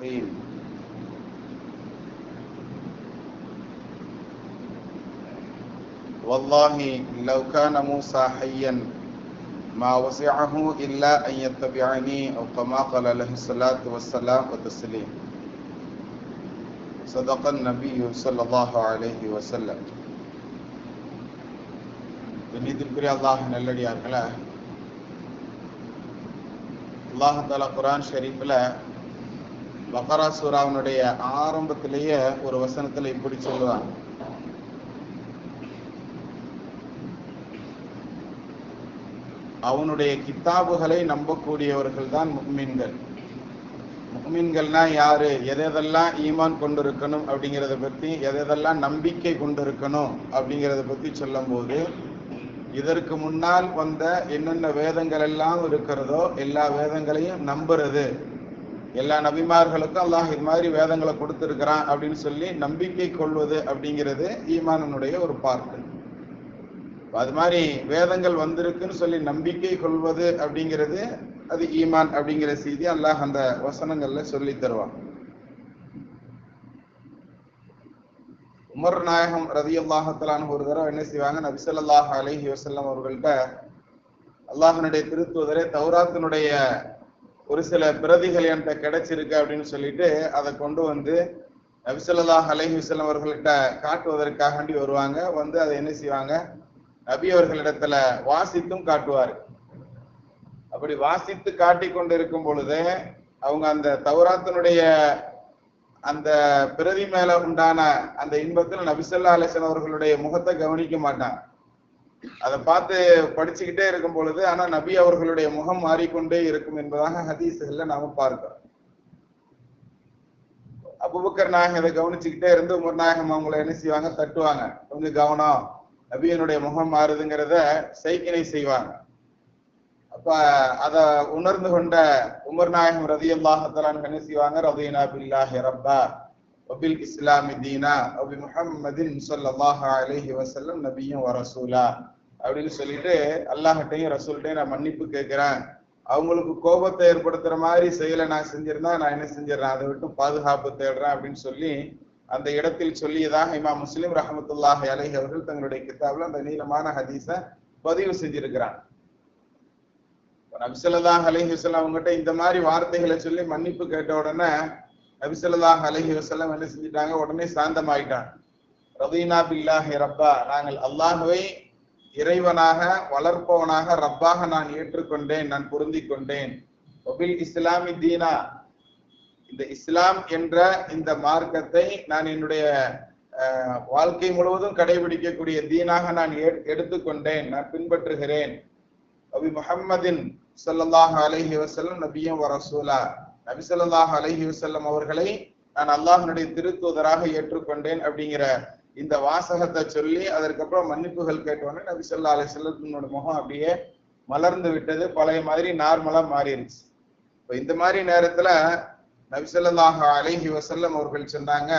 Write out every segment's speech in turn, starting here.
المستقيم. والله لو كان موسى حيا ما وسعه إلا أن يتبعني أو كما قال عليه الصلاة والسلام والتسليم. صدق النبي صلى الله عليه وسلم. கண்ணியத்திற்குரிய அல்லாஹ் நல்லடியார்களே, அல்லாஹ் தஆலா குர்ஆன் ஷரீஃப்ல பக்ரா சூராவுடைய ஆரம்பத்திலேயே ஒரு வசனத்துல இப்படி சொல்லுவாங்க, அவனுடைய கித்தாபுகளை நம்பக்கூடியவர்கள் தான் முஃமின்கள். முஃமின்கள்னா யாரு, எதெல்லாம் ஈமான் கொண்டிருக்கணும் அப்படிங்கிறத பத்தி, எதெல்லாம் நம்பிக்கை கொண்டிருக்கணும் அப்படிங்கிறத பத்தி சொல்லும் போது, இதற்கு முன்னால் வந்த என்னென்ன வேதங்கள் எல்லாம் இருக்கிறதோ எல்லா வேதங்களையும் நம்புறது, எல்லா நபிமார்களுக்கும் அல்லாஹ் இது மாதிரி வேதங்களை கொடுத்திருக்கிறான் அப்படின்னு சொல்லி நம்பிக்கை கொள்வது அப்படிங்கிறது ஈமானுடைய ஒரு பார்ட்டு. அது மாதிரி வேதங்கள் வந்திருக்குன்னு சொல்லி நம்பிக்கை கொள்வது அப்படிங்கிறது அது ஈமான் அப்படிங்கிற செய்தி அல்லாஹ் அந்த வசனங்கள்ல சொல்லி தருவான். உமர் நாயகம் ரலியல்லாஹு தஆலா அன்ஹு ஒரு தடவை என்ன செய்வாங்க, நபி ஸல்லல்லாஹு அலைஹி வஸல்லம் அவர்கள்ட்ட அல்லாஹ்வுடைய திருத்தூதரே தௌராத்தினுடைய ஒரு சில பிரதிகள் என்கிட்ட கிடைச்சிருக்கு அப்படின்னு சொல்லிட்டு அதை கொண்டு வந்து நபி ஸல்லல்லாஹு அலைஹி வஸல்லம் அவர்கள்ட்ட காட்டுவதற்காக வருவாங்க. வந்து அதை என்ன செய்வாங்க, நபி அவர்களிடத்துல வாசித்தும் காட்டுவார். அப்படி வாசித்து காட்டி கொண்டு இருக்கும் பொழுது அவங்க அந்த தௌராத்தினுடைய அந்த பிரதி மேல உண்டான அந்த இன்பத்துல நபி ஸல்லல்லாஹு அலைஹி வஸல்லம் அவர்களுடைய முகத்தை கவனிக்க மாட்டாங்க. அதை பார்த்து படிச்சுக்கிட்டே இருக்கும் பொழுது ஆனா நபி அவர்களுடைய முகம் மாறிக்கொண்டே இருக்கும் என்பதாக ஹதீஸ்கள்ல நாம பார்க்கிறோம். அபூபக்கர் நாயகம் இதை கவனிச்சுக்கிட்டே இருந்து உமர் நாயகம் அவங்களை என்ன செய்வாங்க, தட்டுவாங்க, கொஞ்சம் கவனம், நபியினுடைய முகம் மாறுதுங்கிறத சைக்கினை செய்வாங்க. அப்ப அத உணர்ந்து கொண்ட உமர் நாயகம் ரலியல்லாஹு தஆலா என்ன செய்வாங்க, ரதீனா பில்லாஹி ரப்பா வபில் இஸ்லாமி தீனா வபி முஹம்மதின் ஸல்லல்லாஹு அலைஹி வஸல்லம் நபிய்யன் வ ரசூலா அப்படின்னு சொல்லிட்டு அல்லாஹ்கிட்டையும் ரசூல்கிட்டையும் நான் மன்னிப்பு கேட்கிறேன், அவங்களுக்கு கோபத்தை ஏற்படுத்துற மாதிரி செயலை நான் செஞ்சிருந்தா நான் என்ன செஞ்சிடறேன், அதை விட்டு பாதுகாப்பு தேடுறேன் அப்படின்னு சொல்லி அந்த இடத்தில் சொல்லியதாக இமாம் முஸ்லிம் ரஹ்மத்துல்லாஹி அலைஹி அவர்கள் தங்களுடைய கிதாப்ல அந்த நீளமான ஹதீஸை பதிவு செஞ்சிருக்கிறாங்க. நபி ஸல்லல்லாஹு அலைஹி வஸல்லம் அவங்ககிட்ட இந்த மாதிரி வார்த்தைகளை சொல்லி மன்னிப்பு கேட்ட உடனே நபி ஸல்லல்லாஹு அலைஹி வஸல்லம் என்ன செஞ்சிட்டாங்க, உடனே சாந்தமாயிட்டாங்க. ரதீனா பில்லாஹி ரப்பா, நாங்கள் அல்லாஹ்வை இறைவனாக வளர்ப்பவனாக ரப்பாக நான் ஏற்றுக்கொண்டேன், நான் பொருந்தி கொண்டேன். வபில் இஸ்லாமி தீனா, இந்த இஸ்லாம் என்ற இந்த மார்க்கத்தை நான் என்னுடைய வாழ்க்கை முழுவதும் கடைபிடிக்கக்கூடிய தீனாக நான் எடுத்துக்கொண்டேன், நான் பின்பற்றுகிறேன். அபி முஹம்மதின் ஸல்லல்லாஹு அலைஹி வஸல்லம் நபிய்யன் வ ரசூலா, நபி ஸல்லல்லாஹு அலைஹி வஸல்லம் அவர்களை நான் அல்லாஹ்வுடைய திருத்தூதராக ஏற்றுக்கொண்டேன் அப்படிங்கிற இந்த வாசகத்தை சொல்லி அதற்கப்புறம் மன்னிப்புகள் கேட்டோன்னே நபி ஸல்லல்லாஹு அலைஹி வஸல்லத்தோட முகம் அப்படியே மலர்ந்து விட்டது, பழைய மாதிரி நார்மலா மாறிடுச்சு. இப்போ இந்த மாதிரி நேரத்துல நபி ஸல்லல்லாஹு அலைஹி வஸல்லம் அவர்கள் சொன்னாங்க,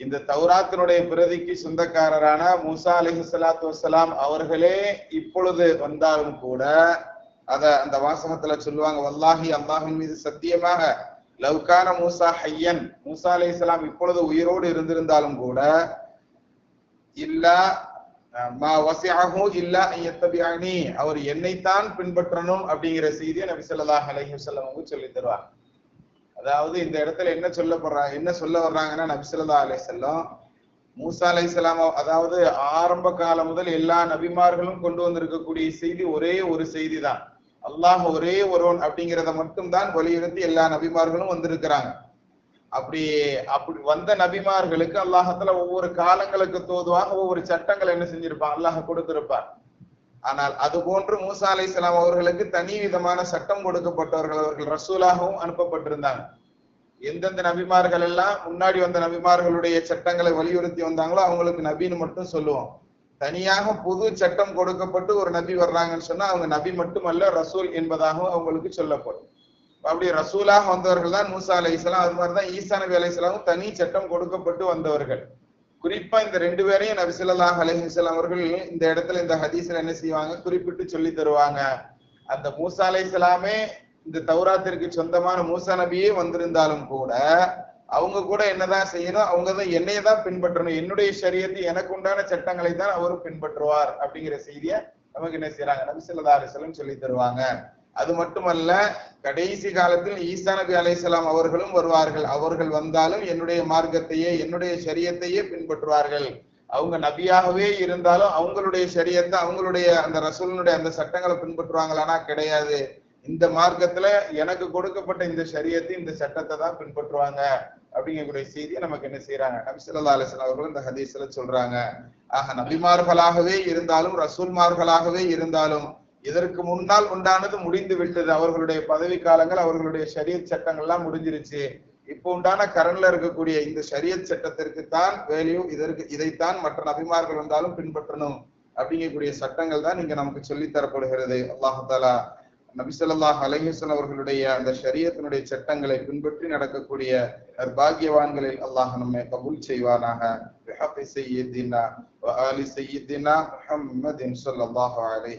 இந்த தௌராத்தினுடைய பிரதிக்கு சொந்தக்காரரான மூசா அலைஹிஸ்ஸலாத்து வஸ்ஸலாம் அவர்களே இப்பொழுது வந்தாலும் கூட அத அந்த வாசகத்துல சொல்லுவாங்க, வல்லாஹி அல்லாஹ்வின் மீது சத்தியமாக, லவ்கான மூசா ஹய்யன், மூசா அலைஹிஸ்ஸலாம் இப்பொழுது உயிரோடு இருந்திருந்தாலும் கூட, இல்லா மா வஸிஅஹு இல்லா அன் யத்தபிஅனி, அவர் என்னைத்தான் பின்பற்றணும் அப்படிங்கிற செய்தியை நபி ஸல்லல்லாஹு அலைஹி வஸல்லம் அவங்க சொல்லி தருவாங்க. அதாவது இந்த இடத்துல என்ன சொல்ல வர்றாங்கன்னா, நபி ஸல்லல்லாஹு அலைஹி வஸல்லம் மூசா அலைஹிஸ்ஸலாம், அதாவது ஆரம்ப காலம் முதல் எல்லா நபிமார்களும் கொண்டு வந்திருக்கக்கூடிய செய்தி ஒரே ஒரு செய்தி தான், அல்லாஹ் ஒரே ஒருவன் அப்படிங்கிறத மட்டும் தான் வலியுறுத்தி எல்லா நபிமார்களும் வந்திருக்கிறாங்க. அப்படி வந்த நபிமார்களுக்கு அல்லாஹத்துல ஒவ்வொரு காலங்களுக்கு தோதுவாக ஒவ்வொரு சட்டங்கள் என்ன செஞ்சிருப்பான், அல்லாஹ் கொடுத்திருப்பார். ஆனால் அது போன்று மூசா அலைஹிஸ்ஸலாம் அவர்களுக்கு தனி விதமான சட்டம் கொடுக்கப்பட்டவர்கள், அவர்கள் ரசூலாகவும் அனுப்பப்பட்டிருந்தாங்க. எந்தெந்த நபிமார்கள் எல்லாம் முன்னாடி வந்த நபிமார்களுடைய சட்டங்களை வலியுறுத்தி வந்தாங்களோ அவங்களுக்கு நபின்னு மட்டும் சொல்லுவோம். தனியாக புது சட்டம் கொடுக்கப்பட்டு ஒரு நபி வர்றாங்கன்னு சொன்னா அவங்க நபி மட்டுமல்ல ரசூல் என்பதாகவும் அவங்களுக்கு சொல்லப்படும். அப்படி ரசூலாக வந்தவர்கள் தான் மூசா அலைஹிஸ்ஸலாம். அது மாதிரிதான் ஈசா நபி அலைஹிஸ்ஸலாமும் தனி சட்டம் கொடுக்கப்பட்டு வந்தவர்கள். குறிப்பா இந்த ரெண்டு பேரையும் நபி ஸல்லல்லாஹு அலைஹி வஸல்லம் அவர்கள் இந்த இடத்துல இந்த ஹதீஸ்ல என்ன செய்வாங்க, குறிப்பிட்டு சொல்லி தருவாங்க. அந்த மூசா அலைஹிஸ்ஸலாமே இந்த தௌராத்திற்கு சொந்தமான மூசா நபியே வந்திருந்தாலும் கூட அவங்க கூட என்னதான் செய்யணும், அவங்க தான் என்னைய தான் பின்பற்றணும், என்னுடைய ஷரியத்தை எனக்கு உண்டான சட்டங்களை தான் அவரும் பின்பற்றுவார் அப்படிங்கிற செய்தியை நமக்கு என்ன செய்யறாங்க, நபி ஸல்லல்லாஹு அலைஹி வஸல்லம் சொல்லி தருவாங்க. அது மட்டுமல்ல, கடைசி காலத்தில் ஈசா நபி அலைஹிஸ்ஸலாம் அவர்களும் வருவார்கள். அவர்கள் வந்தாலும் என்னுடைய மார்க்கத்தையே என்னுடைய ஷரியத்தையே பின்பற்றுவார்கள். அவங்க நபியாகவே இருந்தாலும் அவங்களுடைய ஷரியத்தை அவங்களுடைய அந்த ரசூலுடைய அந்த சட்டங்களை பின்பற்றுவாங்களானா கிடையாது. இந்த மார்க்கத்துல எனக்கு கொடுக்கப்பட்ட இந்த ஷரியத்தை இந்த சட்டத்தை தான் பின்பற்றுவாங்க அப்படிங்கக்கூடிய செய்தியை நமக்கு என்ன செய்யறாங்க, நபி ஸல்லல்லாஹு அலைஹி வஸல்லம் அவர்கள் இந்த ஹதீஸ்ல சொல்றாங்க. ஆக நபிமார்களாகவே இருந்தாலும் ரசூல்மார்களாகவே இருந்தாலும் இதற்கு முன்னால் உண்டானது முடிந்து விட்டது. அவர்களுடைய பதவி காலங்கள் அவர்களுடைய ஷரியத் சட்டங்கள் எல்லாம் முடிஞ்சிருச்சு. இப்போ உண்டான கரண்ல இருக்கக்கூடிய இந்த ஷரியத் சட்டத்திற்கு தான் வேல்யூ, இதைத்தான் மற்ற நபிமார்கள் வந்தாலும் பின்பற்றணும் அப்படிங்கக்கூடிய சட்டங்கள் தான் இங்க நமக்கு சொல்லி தரப்படுகிறது. அல்லாஹ் தஆலா நபி ஸல்லல்லாஹு அலைஹி வஸல்லம் அவர்களுடைய அந்த ஷரியத்தினுடைய சட்டங்களை பின்பற்றி நடக்கக்கூடிய பாக்கியவான்களில் அல்லாஹ் நம்மை கபூல் செய்வானாக. பிஹக்கி சய்யிதினா வ ஆலி சய்யிதினா முஹம்மதின் ஸல்லல்லாஹு அலைஹி